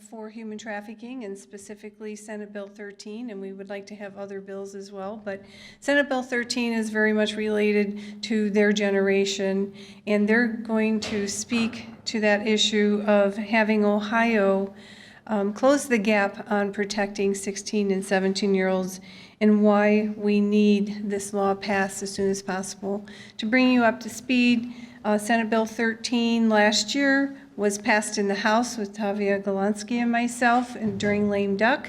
for human trafficking, and specifically Senate Bill 13, and we would like to have other bills as well. But Senate Bill 13 is very much related to their generation, and they're going to speak to that issue of having Ohio close the gap on protecting 16 and 17-year-olds and why we need this law passed as soon as possible. To bring you up to speed, Senate Bill 13 last year was passed in the House with Tavia Golansky and myself and during lame duck.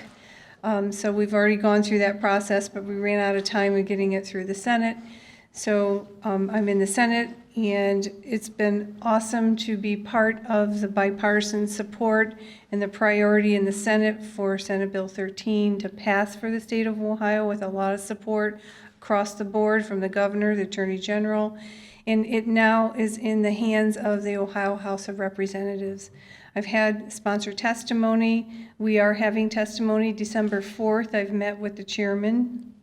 So we've already gone through that process, but we ran out of time in getting it through the Senate. So I'm in the Senate, and it's been awesome to be part of the bipartisan support and the priority in the Senate for Senate Bill 13 to pass for the state of Ohio with a lot of support across the board from the governor, the attorney general, and it now is in the hands of the Ohio House of Representatives. I've had sponsor testimony. We are having testimony December 4th. I've met with the chairman,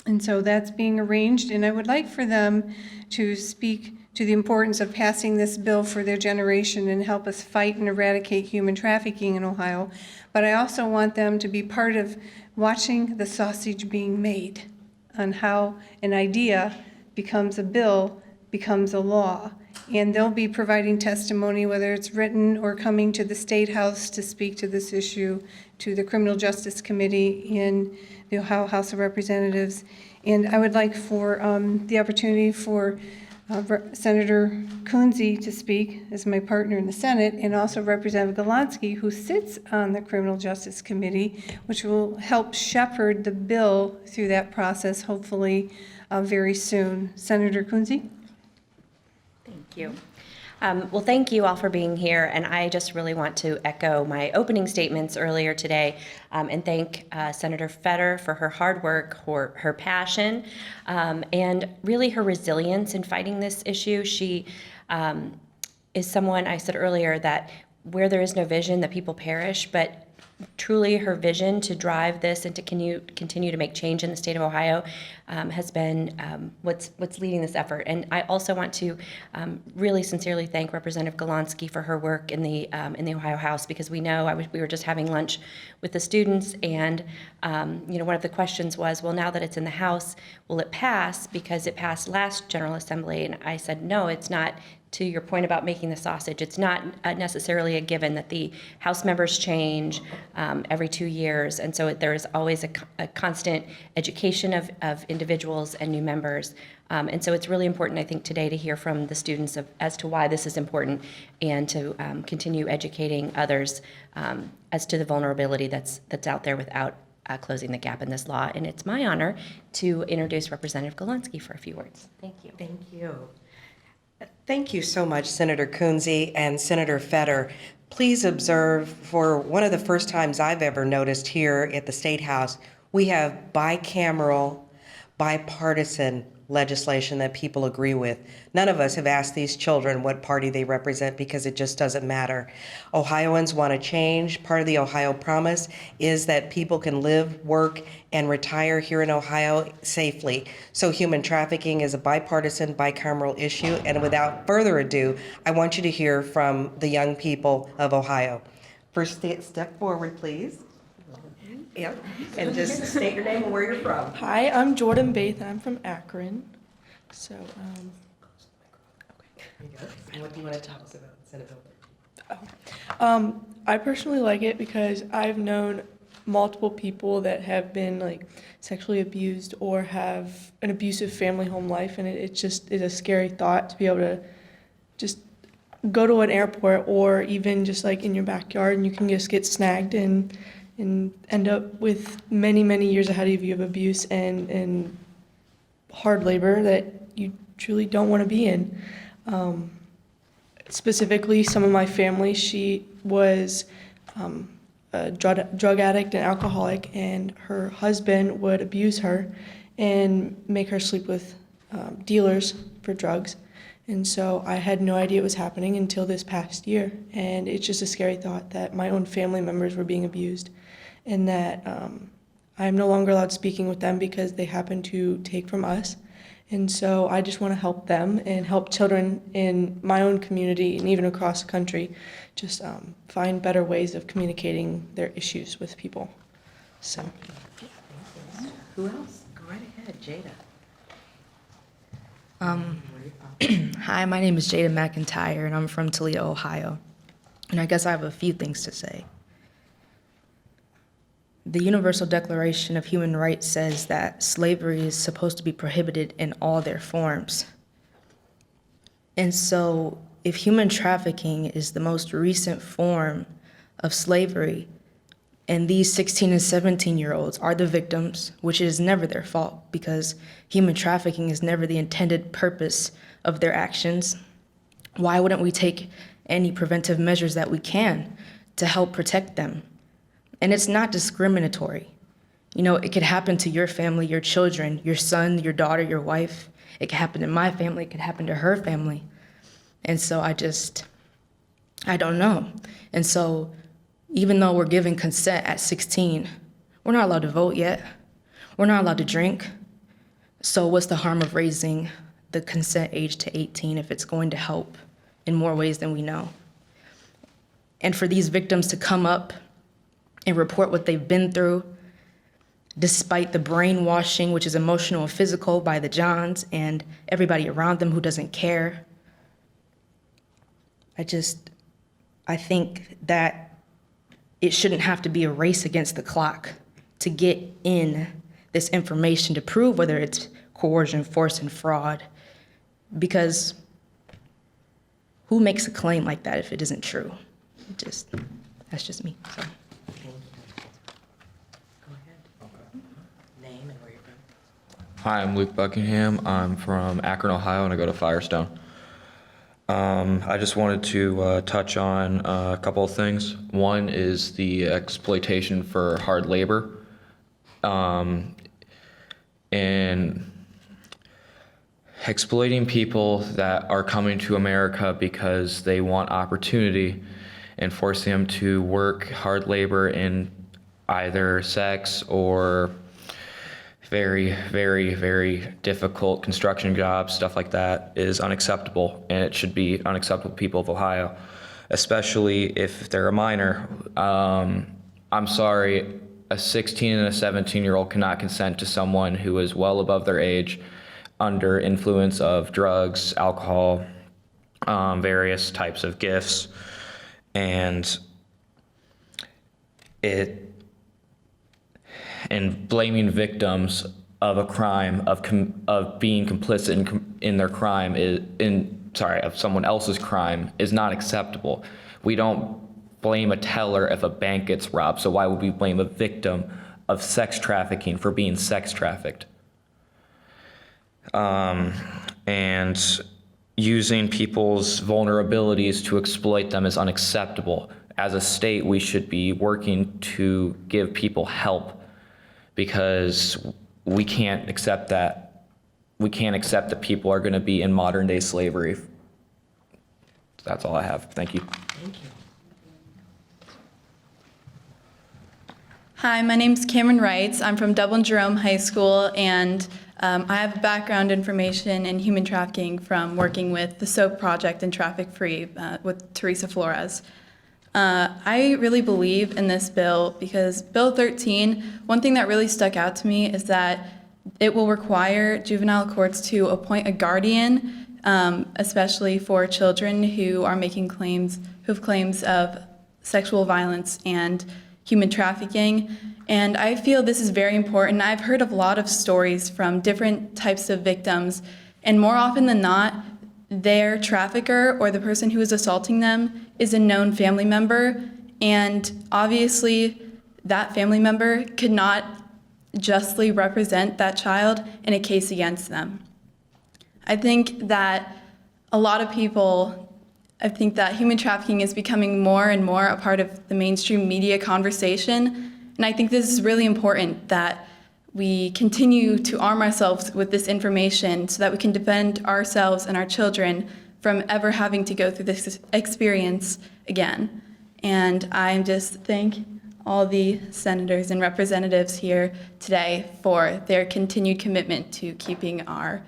and so that's being arranged, and I would like for them to speak to the importance of passing this bill for their generation and help us fight and eradicate human trafficking in Ohio. But I also want them to be part of watching the sausage being made on how an idea becomes a bill, becomes a law. And they'll be providing testimony, whether it's written or coming to the State House to speak to this issue, to the Criminal Justice Committee in the Ohio House of Representatives. And I would like for the opportunity for Senator Kunze to speak as my partner in the Senate, and also Representative Golansky, who sits on the Criminal Justice Committee, which will help shepherd the bill through that process, hopefully very soon. Senator Kunze? Thank you. Well, thank you all for being here, and I just really want to echo my opening statements earlier today and thank Senator Fetter for her hard work, her passion, and really her resilience in fighting this issue. She is someone, I said earlier, that where there is no vision, the people perish, but truly her vision to drive this and to continue to make change in the state of Ohio has been what's leading this effort. And I also want to really sincerely thank Representative Golansky for her work in the Ohio House, because we know we were just having lunch with the students, and one of the questions was, well, now that it's in the House, will it pass? Because it passed last General Assembly, and I said, no, it's not. To your point about making the sausage, it's not necessarily a given that the House members change every 2 years, and so there is always a constant education of individuals and new members. And so it's really important, I think, today to hear from the students as to why this is important, and to continue educating others as to the vulnerability that's out there without closing the gap in this law. And it's my honor to introduce Representative Golansky for a few words. Thank you. Thank you. Thank you so much, Senator Kunze and Senator Fetter. Please observe, for one of the first times I've ever noticed here at the State House, we have bicameral, bipartisan legislation that people agree with. None of us have asked these children what party they represent, because it just doesn't matter. Ohioans want to change. Part of the Ohio Promise is that people can live, work, and retire here in Ohio safely. So human trafficking is a bipartisan, bicameral issue. And without further ado, I want you to hear from the young people of Ohio. First, step forward, please. Yep. And just state your name and where you're from. Hi, I'm Jordan Baith, and I'm from Akron. So, And what do you want to tell us about Senate Bill? I personally like it because I've known multiple people that have been sexually abused or have an abusive family home life, and it just is a scary thought to be able to just go to an airport or even just in your backyard, and you can just get snagged and end up with many, many years ahead of you of abuse and hard labor that you truly don't want to be in. Specifically, some of my family, she was a drug addict and alcoholic, and her husband would abuse her and make her sleep with dealers for drugs. And so I had no idea it was happening until this past year. And it's just a scary thought that my own family members were being abused, and that I'm no longer allowed speaking with them because they happen to take from us. And so I just want to help them and help children in my own community and even across the country just find better ways of communicating their issues with people. So. Who else? Go right ahead, Jada. Hi, my name is Jada McIntyre, and I'm from Toledo, Ohio. And I guess I have a few things to say. The Universal Declaration of Human Rights says that slavery is supposed to be prohibited in all their forms. And so, if human trafficking is the most recent form of slavery, and these 16 and 17-year-olds are the victims, which is never their fault because human trafficking is never the intended purpose of their actions, why wouldn't we take any preventive measures that we can to help protect them? And it's not discriminatory. You know, it could happen to your family, your children, your son, your daughter, your wife. It could happen to my family. It could happen to her family. And so I don't know. And so even though we're given consent at 16, we're not allowed to vote yet. We're not allowed to drink. So what's the harm of raising the consent age to 18 if it's going to help in more ways than we know? And for these victims to come up and report what they've been through, despite the brainwashing, which is emotional and physical, by the Johns and everybody around them who doesn't care. I think that it shouldn't have to be a race against the clock to get in this information to prove whether it's coercion, force, and fraud. Because who makes a claim like that if it isn't true? That's just me. So. Go ahead. Name and where you're from. Hi, I'm Luke Buckingham. I'm from Akron, Ohio, and I go to Firestone. I just wanted to touch on a couple of things. One is the exploitation for hard labor. And exploiting people that are coming to America because they want opportunity and forcing them to work hard labor in either sex or very, very, very difficult construction jobs, stuff like that, is unacceptable, and it should be unacceptable to people of Ohio, especially if they're a minor. I'm sorry, a 16 and a 17-year-old cannot consent to someone who is well above their age, under influence of drugs, alcohol, various types of gifts, and blaming victims of a crime, of being complicit in their crime, of someone else's crime, is not acceptable. We don't blame a teller if a bank gets robbed, so why would we blame a victim of sex trafficking for being sex trafficked? And using people's vulnerabilities to exploit them is unacceptable. As a state, we should be working to give people help, because we can't accept that. We can't accept that people are going to be in modern day slavery. That's all I have. Thank you. Thank you. Hi, my name's Cameron Wrights. I'm from Dublin Jerome High School, and I have background information in human trafficking from working with the SOAP project and Traffic Free with Teresa Flores. I really believe in this bill because Bill 13, one thing that really stuck out to me is that it will require juvenile courts to appoint a guardian, especially for children who are making claims of sexual violence and human trafficking. And I feel this is very important. I've heard of a lot of stories from different types of victims, and more often than not, their trafficker or the person who is assaulting them is a known family member, and obviously that family member could not justly represent that child in a case against them. I think that human trafficking is becoming more and more a part of the mainstream media conversation, and I think this is really important that we continue to arm ourselves with this information so that we can defend ourselves and our children from ever having to go through this experience again. And I just thank all the senators and representatives here today for their continued commitment to keeping our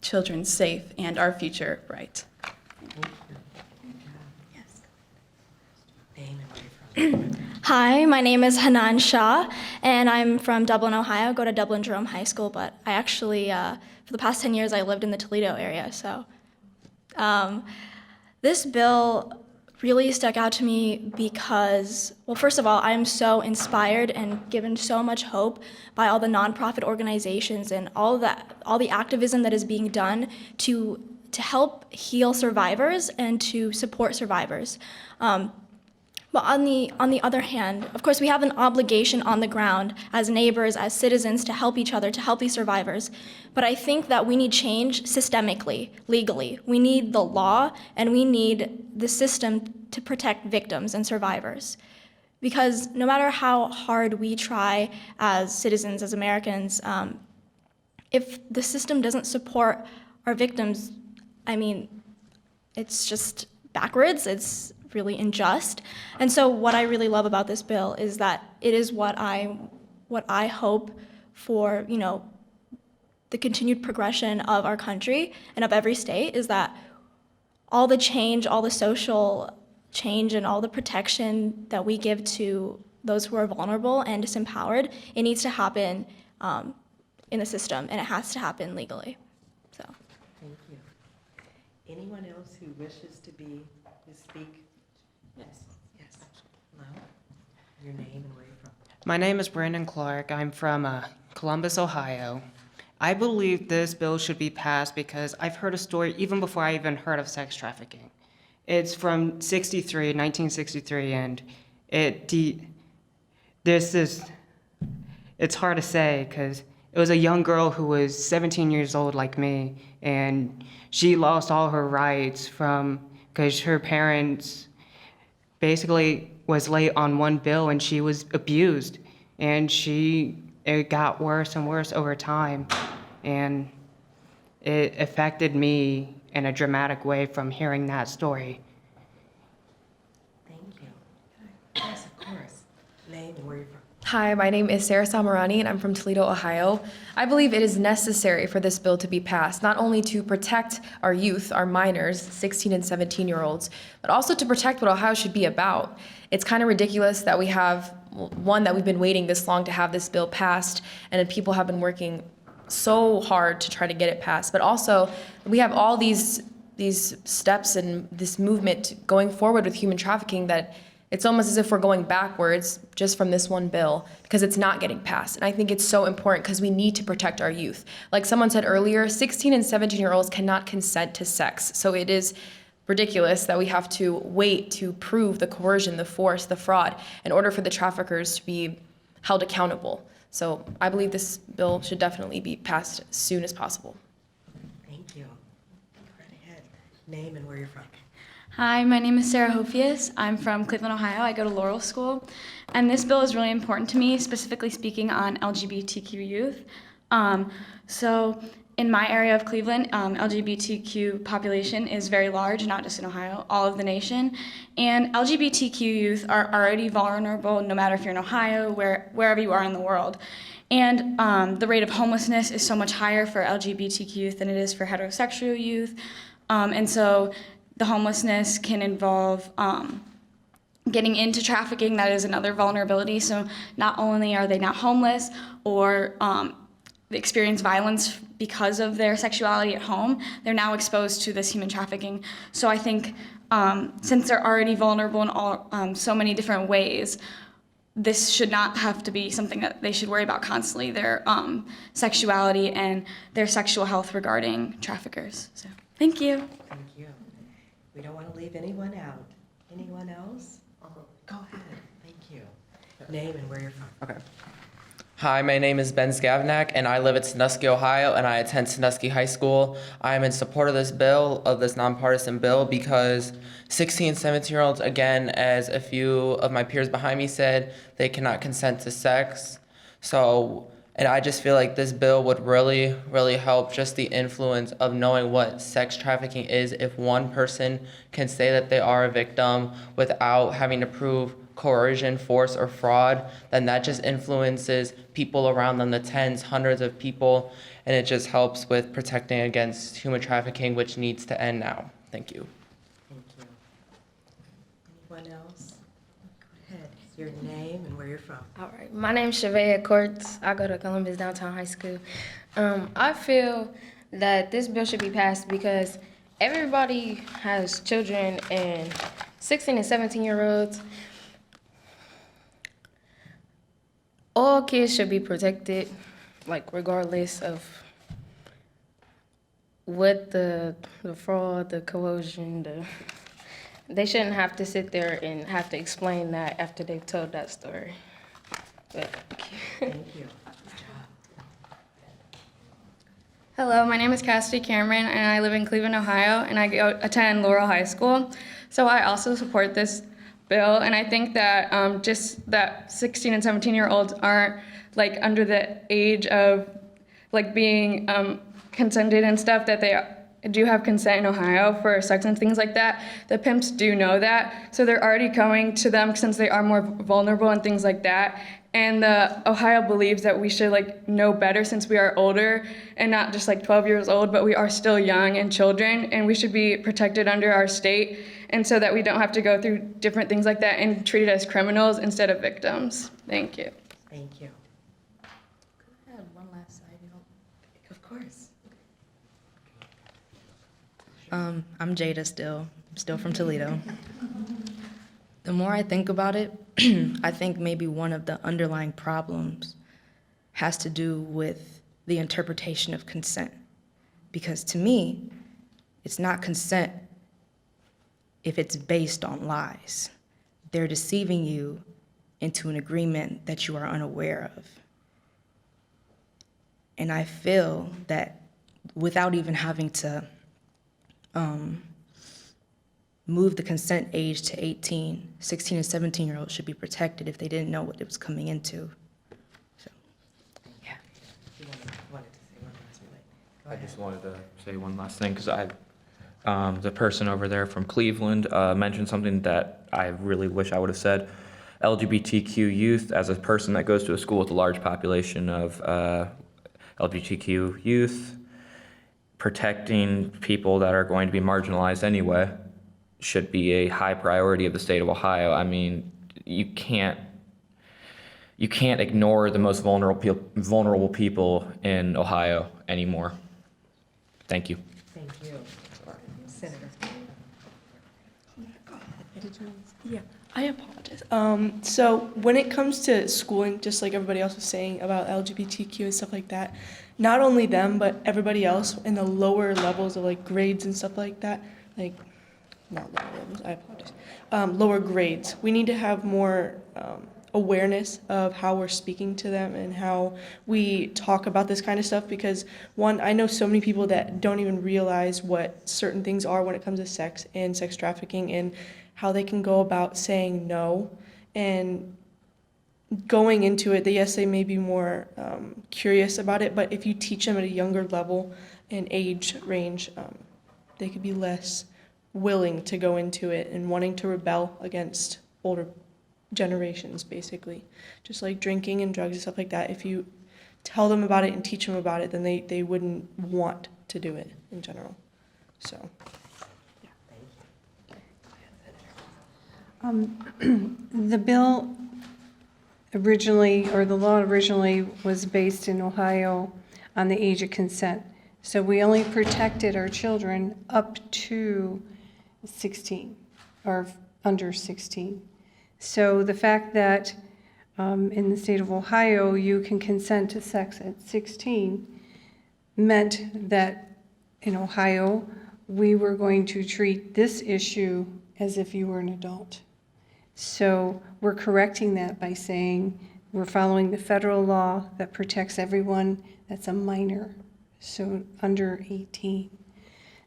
children safe and our future bright. Name and where you're from. Hi, my name is Hanan Shah, and I'm from Dublin, Ohio. Go to Dublin Jerome High School, but I actually, for the past 10 years, I lived in the Toledo area. So this bill really stuck out to me because, well, first of all, I'm so inspired and given so much hope by all the nonprofit organizations and all the activism that is being done to help heal survivors and to support survivors. But on the other hand, of course, we have an obligation on the ground as neighbors, as citizens, to help each other, to help these survivors. But I think that we need change systemically, legally. We need the law, and we need the system to protect victims and survivors. Because no matter how hard we try as citizens, as Americans, if the system doesn't support our victims, I mean, it's just backwards. It's really unjust. And so what I really love about this bill is that it is what I hope for, the continued progression of our country and of every state, is that all the change, all the social change, and all the protection that we give to those who are vulnerable and disempowered, it needs to happen in the system, and it has to happen legally. So. Thank you. Anyone else who wishes to speak? Yes. Yes. Hello? Your name and where you're from. My name is Brandon Clark. I'm from Columbus, Ohio. I believe this bill should be passed because I've heard a story even before I even heard of sex trafficking. It's from 1963, and it's hard to say because it was a young girl who was 17 years old like me, and she lost all her rights because her parents basically was late on one bill and she was abused, and it got worse and worse over time, and it affected me in a dramatic way from hearing that story. Thank you. Yes, of course. Name and where you're from. Hi, my name is Sarah Samarani, and I'm from Toledo, Ohio. I believe it is necessary for this bill to be passed, not only to protect our youth, our minors, 16 and 17-year-olds, but also to protect what Ohio should be about. It's kind of ridiculous that we have, that we've been waiting this long to have this bill passed, and people have been working so hard to try to get it passed. But also, we have all these steps and this movement going forward with human trafficking that it's almost as if we're going backwards just from this one bill because it's not getting passed. And I think it's so important because we need to protect our youth. Like someone said earlier, 16 and 17-year-olds cannot consent to sex. So it is ridiculous that we have to wait to prove the coercion, the force, the fraud in order for the traffickers to be held accountable. So I believe this bill should definitely be passed as soon as possible. Thank you. Right ahead. Name and where you're from. Hi, my name is Sarah Hofius. I'm from Cleveland, Ohio. I go to Laurel School. And this bill is really important to me, specifically speaking on LGBTQ youth. So in my area of Cleveland, LGBTQ population is very large, not just in Ohio, all of the nation. And LGBTQ youth are already vulnerable, no matter if you're in Ohio, wherever you are in the world. And the rate of homelessness is so much higher for LGBTQ youth than it is for heterosexual youth. And so the homelessness can involve getting into trafficking. That is another vulnerability. So not only are they not homeless or experience violence because of their sexuality at home, they're now exposed to this human trafficking. So I think since they're already vulnerable in all so many different ways, this should not have to be something that they should worry about constantly, their sexuality and their sexual health regarding traffickers. So thank you. Thank you. We don't want to leave anyone out. Anyone else? Go ahead. Thank you. Name and where you're from. Okay. Hi, my name is Ben Skavnak, and I live at Sandusky, Ohio, and I attend Sandusky High School. I am in support of this bill, of this nonpartisan bill, because 16 and 17-year-olds, again, as a few of my peers behind me said, they cannot consent to sex. And I just feel like this bill would really, really help just the influence of knowing what sex trafficking is if one person can say that they are a victim without having to prove coercion, force, or fraud, then that just influences people around them, the tens, hundreds of people, and it just helps with protecting against human trafficking, which needs to end now. Thank you. Thank you. Anyone else? Go ahead. Your name and where you're from. All right, my name's Shavea Courts. I go to Columbus Downtown High School. I feel that this bill should be passed because everybody has children, and 16 and 17-year-olds, all kids should be protected, like regardless of what the fraud, the coercion, they shouldn't have to sit there and have to explain that after they've told that story. But, Thank you. Hello, my name is Cassidy Cameron, and I live in Cleveland, Ohio, and I attend Laurel High School. So I also support this bill, and I think that just that 16 and 17-year-olds aren't like under the age of like being consented and stuff, that they do have consent in Ohio for sex and things like that. The pimps do know that, so they're already coming to them since they are more vulnerable and things like that. And Ohio believes that we should like know better since we are older and not just like 12 years old, but we are still young and children, and we should be protected under our state, and so that we don't have to go through different things like that and treated as criminals instead of victims. Thank you. Thank you. I have one last side note. Of course. I'm Jada still from Toledo. The more I think about it, I think maybe one of the underlying problems has to do with the interpretation of consent. Because to me, it's not consent if it's based on lies. They're deceiving you into an agreement that you are unaware of. And I feel that without even having to move the consent age to 18, 16 and 17-year-olds should be protected if they didn't know what it was coming into. So, yeah. You wanted to say one last thing. Go I ahead. just wanted to say one last thing because the person over there from Cleveland mentioned something that I really wish I would have said. LGBTQ youth, as a person that goes to a school with a large population of LGBTQ youth, protecting people that are going to be marginalized anyway should be a high priority of the state of Ohio. I mean, you can't ignore the most vulnerable people in Ohio anymore. Thank you. Thank you. Senator. Yeah, I apologize. So when it comes to schooling, just like everybody else was saying about LGBTQ and stuff like that, not only them, but everybody else in the lower levels of like grades and stuff like that, like, not lower levels, I apologize, lower grades. We need to have more awareness of how we're speaking to them and how we talk about this kind of stuff, because one, I know so many people that don't even realize what certain things are when it comes to sex and sex trafficking and how they can go about saying no and going into it. Yes, they may be more curious about it, but if you teach them at a younger level and age range, they could be less willing to go into it and wanting to rebel against older generations, basically. Just like drinking and drugs and stuff like that. If you tell them about it and teach them about it, then they wouldn't want to do it in general. So, The bill originally, or the law originally, was based in Ohio on the age of consent. So we only protected our children up to 16 or under 16. So the fact that in the state of Ohio you can consent to sex at 16 meant that in Ohio we were going to treat this issue as if you were an adult. So we're correcting that by saying we're following the federal law that protects everyone that's a minor, so under 18.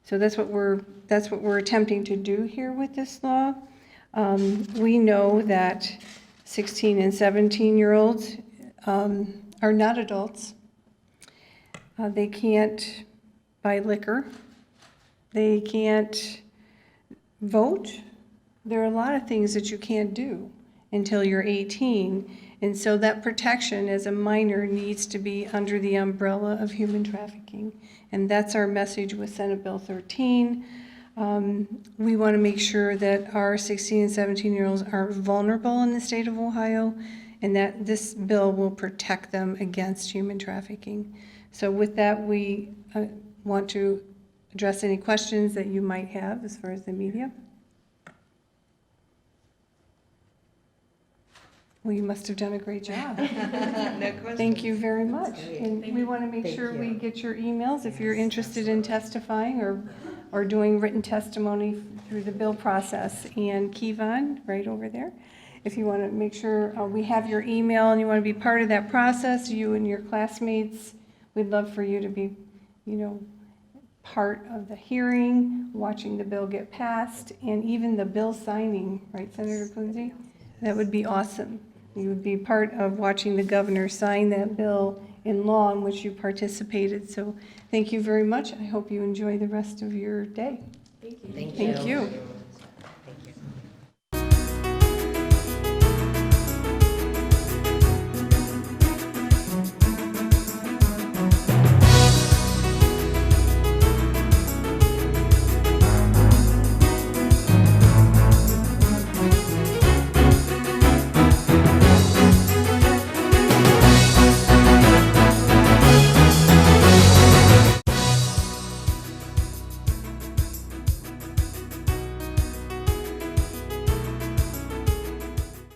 So that's what we're attempting to do here with this law. We know that 16 and 17-year-olds are not adults. They can't buy liquor. They can't vote. There are a lot of things that you can't do. until you're 18. And so that protection as a minor needs to be under the umbrella of human trafficking. And that's our message with Senate Bill 13. We want to make sure that our 16 and 17-year-olds aren't vulnerable in the state of Ohio, and that this bill will protect them against human trafficking. So with that, we want to address any questions that you might have as far as the media. Well, you must have done a great job. Thank you very much. And we want to make sure we get your emails if you're interested in testifying or doing written testimony through the bill process. And Kevon, right over there, if you want to make sure we have your email and you want to be part of that process, you and your classmates, we'd love for you to be, part of the hearing, watching the bill get passed, and even the bill signing, right, Senator Coonsey? That would be awesome. You would be part of watching the governor sign that bill in law in which you participated. So thank you very much. I hope you enjoy the rest of your day. Thank you. Thank you.